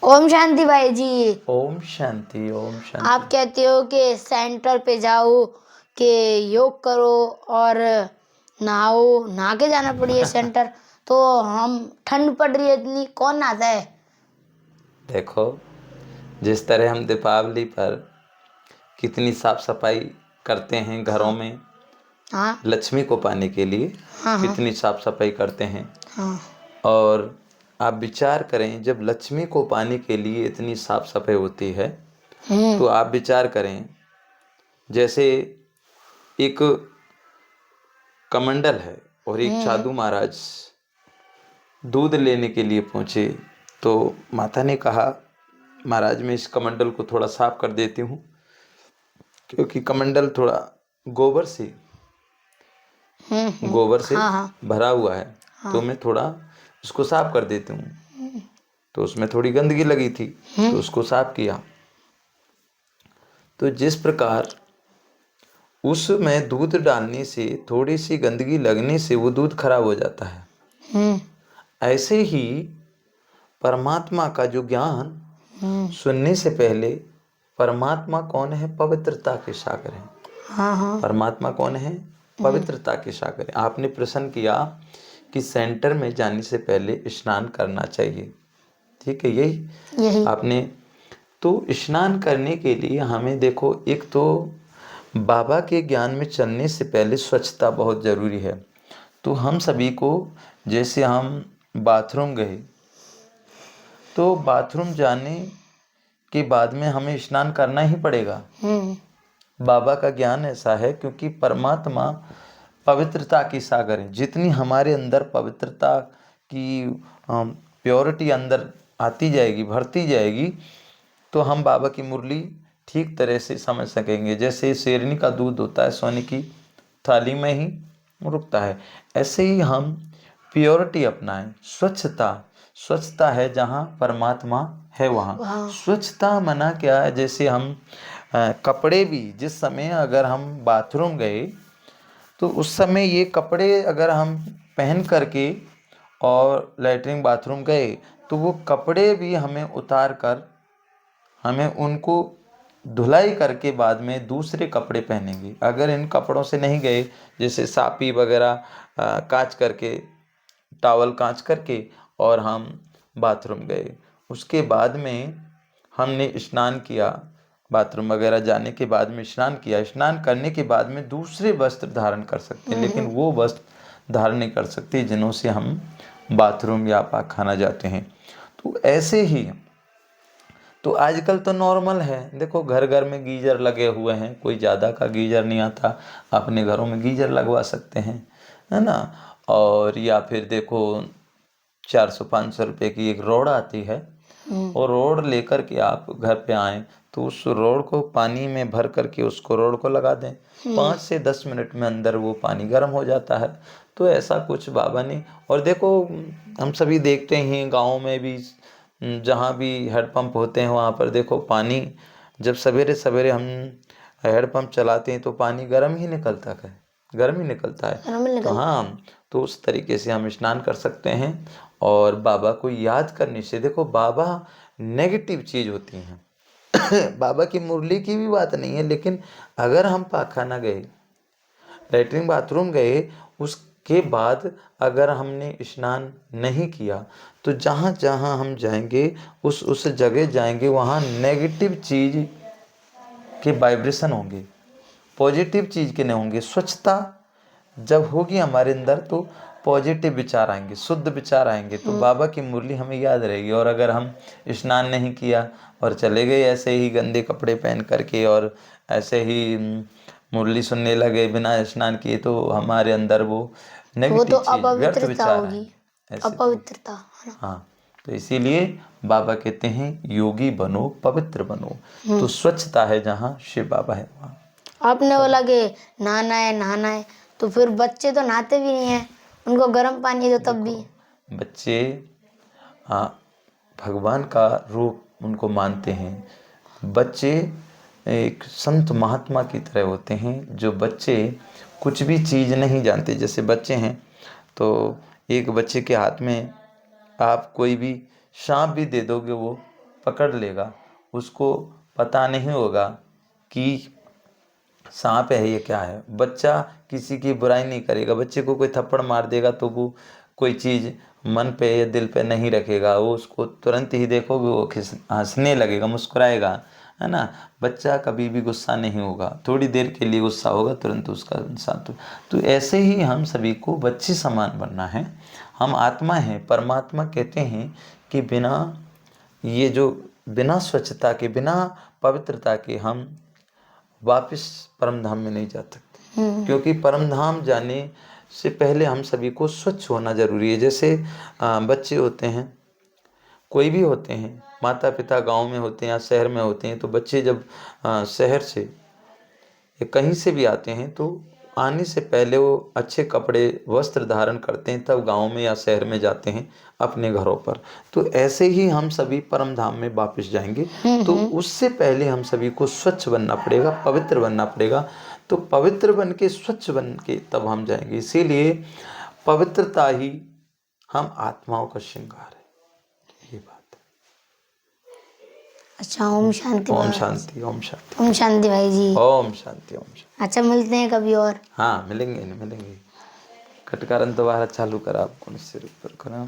ओम शांति भाई जी। ओम शांति, ओम शांति। आप कहते हो कि सेंटर पे जाओ, कि योग करो और नहाओ, नहा के जाना पड़िए सेंटर। तो हम ठंड पड़ रही है इतनी, कौन नहाता है? देखो, जिस तरह हम दीपावली पर कितनी साफ सफाई करते हैं घरों में, हाँ लक्ष्मी को पाने के लिए हाँ हाँ कितनी साफ सफाई करते हैं। हाँ और आप विचार करें, जब लक्ष्मी को पाने के लिए इतनी साफ सफाई होती है, तो आप विचार करें, जैसे एक कमंडल है और एक साधु महाराज दूध लेने के लिए पहुंचे। तो माता ने कहा, महाराज मैं इस कमंडल को थोड़ा साफ कर देती हूँ, क्योंकि कमंडल थोड़ा गोबर से हाँ हाँ भरा हुआ है। तो मैं थोड़ा उसको साफ कर देती हूँ। तो उसमें थोड़ी गंदगी लगी थी, तो उसको साफ किया। तो जिस प्रकार उसमें दूध डालने से थोड़ी सी गंदगी लगने से वो दूध खराब हो जाता है, ऐसे ही परमात्मा का जो ज्ञान सुनने से पहले, परमात्मा कौन है? पवित्रता के सागर है। हाँ हाँ परमात्मा कौन है? पवित्रता के सागर है। आपने प्रश्न किया कि सेंटर में जाने से पहले स्नान करना चाहिए, ठीक है, यही आपने। तो स्नान करने के लिए हमें देखो, एक तो बाबा के ज्ञान में चलने से पहले स्वच्छता बहुत ज़रूरी है। तो हम सभी को, जैसे हम बाथरूम गए, तो बाथरूम जाने के बाद में हमें स्नान करना ही पड़ेगा। बाबा का ज्ञान ऐसा है, क्योंकि परमात्मा पवित्रता की सागर है। जितनी हमारे अंदर पवित्रता की प्योरिटी अंदर आती जाएगी, भरती जाएगी, तो हम बाबा की मुरली ठीक तरह से समझ सकेंगे। जैसे शेरनी का दूध होता है सोने की थाली में ही रुकता है, ऐसे ही हम प्योरिटी अपनाएं। स्वच्छता है जहाँ परमात्मा है वहाँ। स्वच्छता मना क्या है? जैसे हम कपड़े भी, जिस समय अगर हम बाथरूम गए, तो उस समय ये कपड़े अगर हम पहन करके और लैट्रिन बाथरूम गए, तो वो कपड़े भी हमें उतार कर, हमें उनको धुलाई करके बाद में दूसरे कपड़े पहनेंगे। अगर इन कपड़ों से नहीं गए, जैसे सापी वगैरह कांच करके, टॉवल कांच करके, और हम बाथरूम गए, उसके बाद में हमने स्नान किया, बाथरूम वगैरह जाने के बाद में स्नान किया, स्नान करने के बाद में दूसरे वस्त्र धारण कर सकते हैं, लेकिन वो वस्त्र धारण नहीं कर सकते जिन्हों से हम बाथरूम या पाखाना जाते हैं। तो ऐसे ही, तो आजकल तो नॉर्मल है, देखो घर घर में गीजर लगे हुए हैं, कोई ज़्यादा का गीजर नहीं आता, अपने घरों में गीजर लगवा सकते हैं, है ना। और या फिर देखो 400-500 रुपये की एक रोड आती है, और रोड लेकर के आप घर पे आएँ, तो उस रोड को पानी में भर करके उसको रोड को लगा दें, 5 से 10 मिनट में अंदर वो पानी गर्म हो जाता है। तो ऐसा कुछ बाबा ने, और देखो हम सभी देखते हैं गाँव में भी, जहाँ भी हेडपंप होते हैं वहाँ पर देखो पानी, जब सवेरे सवेरे हम हेडपंप चलाते हैं तो पानी गर्म ही निकलता है, गर्म ही निकलता है। तो हाँ, तो उस तरीके से हम स्नान कर सकते हैं। और बाबा को याद करने से, देखो बाबा नेगेटिव चीज़ होती हैं बाबा की मुरली की भी बात नहीं है, लेकिन अगर हम पाखाना गए, लैट्रिन बाथरूम गए, उसके बाद अगर हमने स्नान नहीं किया, तो जहाँ जहाँ हम जाएंगे, उस जगह जाएंगे, वहाँ नेगेटिव चीज़ के वाइब्रेशन होंगे, पॉजिटिव चीज़ के नहीं होंगे। स्वच्छता जब होगी हमारे अंदर, तो पॉजिटिव विचार आएंगे, शुद्ध विचार आएंगे, तो बाबा की मुरली हमें याद रहेगी। और अगर हम स्नान नहीं किया और चले गए ऐसे ही गंदे कपड़े पहन करके, और ऐसे ही मुरली सुनने लगे बिना स्नान किए, तो हमारे अंदर वो नेगेटिव चीज, व्यर्थ विचार आएंगे, अपवित्रता। हाँ, तो इसीलिए बाबा कहते हैं योगी बनो, पवित्र बनो। तो स्वच्छता है जहाँ शिव बाबा है वहाँ। आपने बोला कि नहाना है, तो फिर बच्चे तो नहाते भी नहीं है, उनको गर्म पानी दो तब भी। बच्चे भगवान का रूप उनको मानते हैं। बच्चे एक संत महात्मा की तरह होते हैं। जो बच्चे कुछ भी चीज़ नहीं जानते, जैसे बच्चे हैं, तो एक बच्चे के हाथ में आप कोई भी सांप भी दे दोगे, वो पकड़ लेगा, उसको पता नहीं होगा कि सांप है ये क्या है। बच्चा किसी की बुराई नहीं करेगा, बच्चे को कोई थप्पड़ मार देगा तो वो कोई चीज़ मन पे या दिल पे नहीं रखेगा, वो उसको तुरंत ही देखोगे वो हंसने लगेगा, मुस्कुराएगा, है ना। बच्चा कभी भी गुस्सा नहीं होगा, थोड़ी देर के लिए गुस्सा होगा, तुरंत उसका शांत। तो ऐसे ही हम सभी को बच्चे समान बनना है। हम आत्मा हैं, परमात्मा कहते हैं कि बिना स्वच्छता के, बिना पवित्रता के हम वापस परम धाम में नहीं जा सकते, क्योंकि परम धाम जाने से पहले हम सभी को स्वच्छ होना जरूरी है। जैसे बच्चे होते हैं, कोई भी होते हैं, माता पिता गांव में होते हैं या शहर में होते हैं, तो बच्चे जब शहर से या कहीं से भी आते हैं तो आने से पहले वो अच्छे कपड़े वस्त्र धारण करते हैं, तब गांव में या शहर में जाते हैं अपने घरों पर। तो ऐसे ही हम सभी परम धाम में वापस जाएंगे, तो उससे पहले हम सभी को स्वच्छ बनना पड़ेगा, पवित्र बनना पड़ेगा। तो पवित्र बन के, स्वच्छ बन के तब हम जाएंगे। इसीलिए पवित्रता ही हम आत्माओं का श्रृंगार है, ये बात। अच्छा, ओम शांति ओम बाबा। शांति, ओम शांति, ओम शांति भाई जी। ओम शांति, ओम शांति। अच्छा, मिलते हैं कभी और। हाँ, मिलेंगे। खटकारन दोबारा चालू करा आपको, निश्चित रूप पर करा।